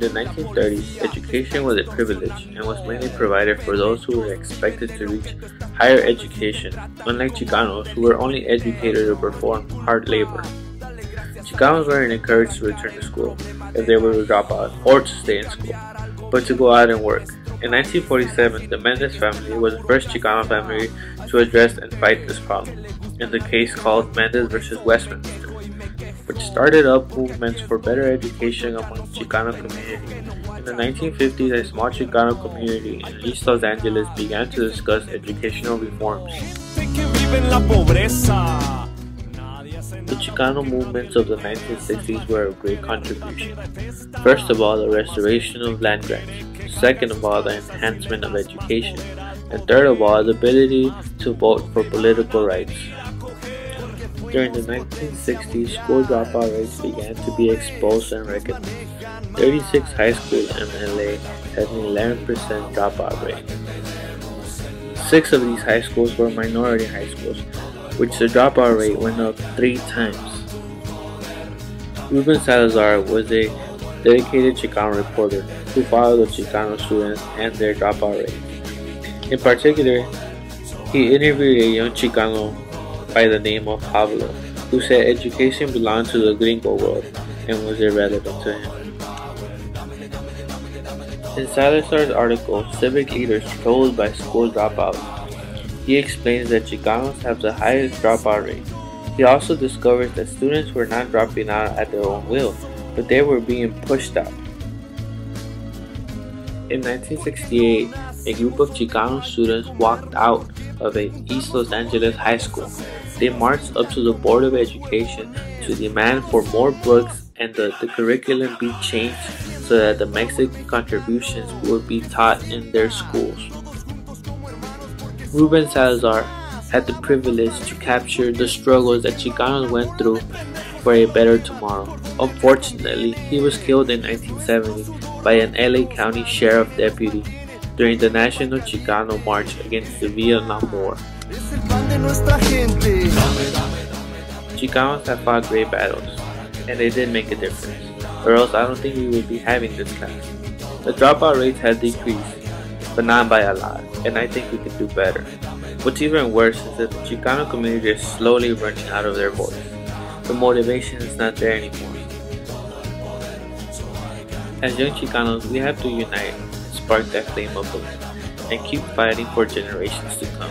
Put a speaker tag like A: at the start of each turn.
A: the 1930s, education was a privilege and was mainly provided for those who were expected to reach higher education, unlike Chicanos who were only educated to perform hard labor. Chicanos weren't encouraged to return to school if they were to drop out or to stay in school, but to go out and work. In 1947, the Mendez family was the first Chicano family to address and fight this problem, in the case called Mendez versus Westminster, which started up movements for better education among the Chicano community. In the 1950s, a small Chicano community in East Los Angeles began to discuss educational reforms. The Chicano movements of the 1960s were a great contribution. First of all, the restoration of land grants. Second of all, the enhancement of education. And third of all, the ability to vote for political rights. During the 1960s, school dropout rates began to be exposed and recognized. 36 high schools in LA had an 11% dropout rate. 6 of these high schools were minority high schools, which the dropout rate went up 3 times. Ruben Salazar was a dedicated Chicano reporter who followed the Chicano students and their dropout rate. In particular, he interviewed a young Chicano by the name of Pablo, who said education belonged to the gringo world and was irrelevant to him. In Salazar's article, Civic Leaders Troubled by School Dropout, he explains that Chicanos have the highest dropout rate. He also discovers that students were not dropping out at their own will, but they were being pushed out. In 1968, a group of Chicano students walked out of an East Los Angeles high school. They marched up to the Board of Education to demand for more books and the curriculum be changed so that the Mexican contributions would be taught in their schools. Ruben Salazar had the privilege to capture the struggles that Chicanos went through for a better tomorrow. Unfortunately, he was killed in 1970 by an LA County Sheriff deputy during the National Chicano March against the Vietnam War. Chicanos have fought great battles, and they did make a difference, or else I don't think we would be having this class. The dropout rates have decreased, but not by a lot, and I think we could do better. What's even worse is that the Chicano community is slowly running out of their voice. The motivation is not there anymore. As young Chicanos, we have to unite, spark that flame of belief, and keep fighting for generations to come.